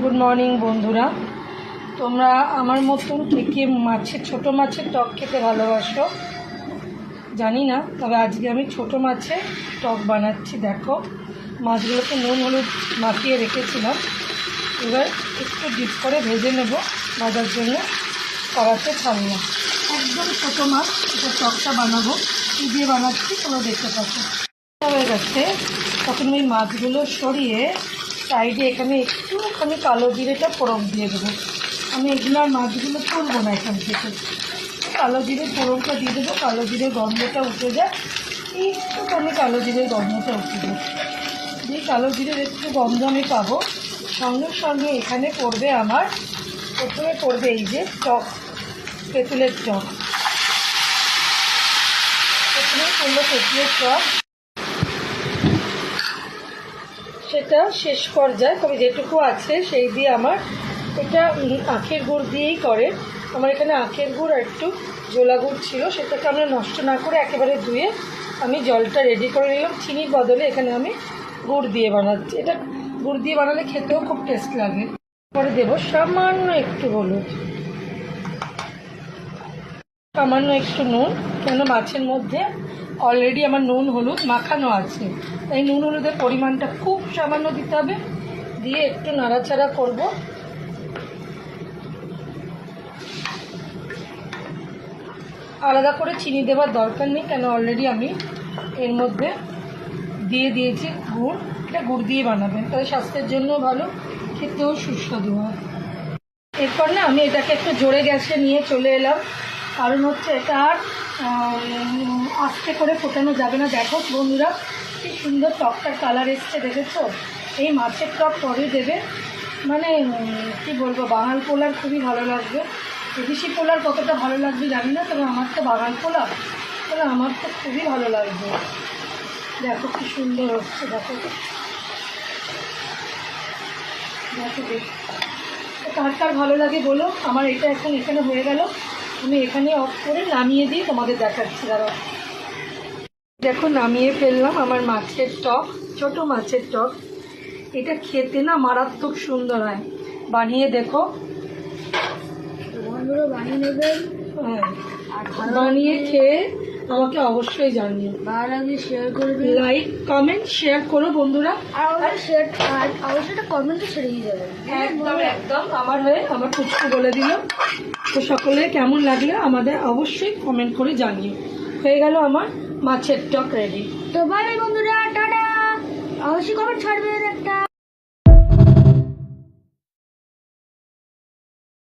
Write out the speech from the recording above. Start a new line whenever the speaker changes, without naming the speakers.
Good morning বন্ধুরা, তোমরা আমার মতন কে কে ছোটো মাছের টক খেতে ভালোবাসো জানি না, তবে আজকে আমি ছোটো মাছের টক বানাচ্ছি। দেখো, মাছগুলোকে নুন হলুদ মাখিয়ে রেখেছিলাম, এবার একটু ডিপ করে ভেজে নেব ভাজার জন্য। কড়াতে ছাড়লাম, একদম ছোটো মাছ, এটা টকটা বানাবো, কী দিয়ে বানাচ্ছি তোমরা দেখতে পাচ্ছ। হয়ে গেছে, তখন ওই মাছগুলো সরিয়ে সাইডে এখানে একটুখানি কালো জিরেটা ফোড়ন দিয়ে দেবো। আমি এগুলো আর মাছগুলো তুলবো না এখান থেকে, কালো জিরে ফোড়নটা দিয়ে দেবো। কালো জিরের গন্ধটা উঠে যায়, একটুখানি কালো জিরের গন্ধটা উঠে যায়, দিয়ে কালো জিরের একটু গন্ধ আমি পাবো। সঙ্গে সঙ্গে এখানে পড়বে আমার, প্রথমে পড়বে এই যে টক, তেঁতুলের টক। প্রথমে পড়লো তেঁতুলের টক, সেটা শেষ পর্যায়ে তবে যেটুকু আছে সেই দিয়ে আমার, এটা আখের গুড় দিয়েই করে। আমার এখানে আখের গুড় আর একটু জোলা গুড় ছিল, সেটাকে আমরা নষ্ট না করে একেবারে ধুয়ে আমি জলটা রেডি করে নিলাম। চিনির বদলে এখানে আমি গুড় দিয়ে বানাচ্ছি। এটা গুড় দিয়ে বানালে খেতেও খুব টেস্ট লাগে। পরে দেবো সামান্য একটু হলুদ, সামান্য একটু নুন, কেন মাছের মধ্যে অলরেডি আমার নুন হলুদ মাখানো আছে, তাই নুন হলুদের পরিমাণটা খুব সামান্য দিতে হবে। দিয়ে একটু নাড়াচাড়া করব। আলাদা করে চিনি দেওয়ার দরকার নেই, কেন অলরেডি আমি এর মধ্যে দিয়ে দিয়েছি গুড়। এটা গুড় দিয়ে বানাবেন, তাহলে স্বাস্থ্যের জন্য ভালো, খেতেও সুস্বাদু হয়। এরপর না আমি এটাকে একটু জোরে গ্যাসে নিয়ে চলে এলাম, কারণ হচ্ছে এটা আর আস্তে করে ফোটানো যাবে না। দেখো বন্ধুরা, কি সুন্দর টকটার কালার এসছে, দেখেছো? এই মাছের টক পরে দেবে, মানে কি বলবো, বাঙাল পোলার খুবই ভালো লাগবে। বিদেশি পোলার কতটা ভালো লাগবে জানি না, তবে আমার তো বাঙাল পোলা, তাহলে আমার তো খুবই ভালো লাগবে। দেখো কি সুন্দর হচ্ছে, দেখো দেখো কার কার ভালো লাগে বলো। আমার এটা এখন এখানে হয়ে গেল, আমি এখানে অফ করে নামিয়ে দিয়ে তোমাদের দেখাচ্ছি। দাঁড়াও, দেখো নামিয়ে ফেললাম আমার মাছের টক, ছোটো মাছের টক। এটা খেতে না মারাত্মক সুন্দর হয়, বানিয়ে দেখো বন্ধুরা, বানিয়ে নেবেন। হ্যাঁ, বানিয়ে খেয়ে আমাকে অবশ্যই জানিও, ভালো লাগলে শেয়ার করবে, লাইক কমেন্ট শেয়ার করো বন্ধুরা। আর শেয়ার আর অবশ্যই একটা কমেন্টও ছেড়ে দিয়ে যাবেন, একদম একদম আমার হয়ে আমার কুচকু বলে দিল। তো সকলে কেমন লাগলে আমাদের অবশ্যই কমেন্ট করে জানিও। হয়ে গেল আমার মাছের টক রেডি। তো বাই বন্ধুরা, টাটা, অবশ্যই কমেন্ট ছাড়বেন।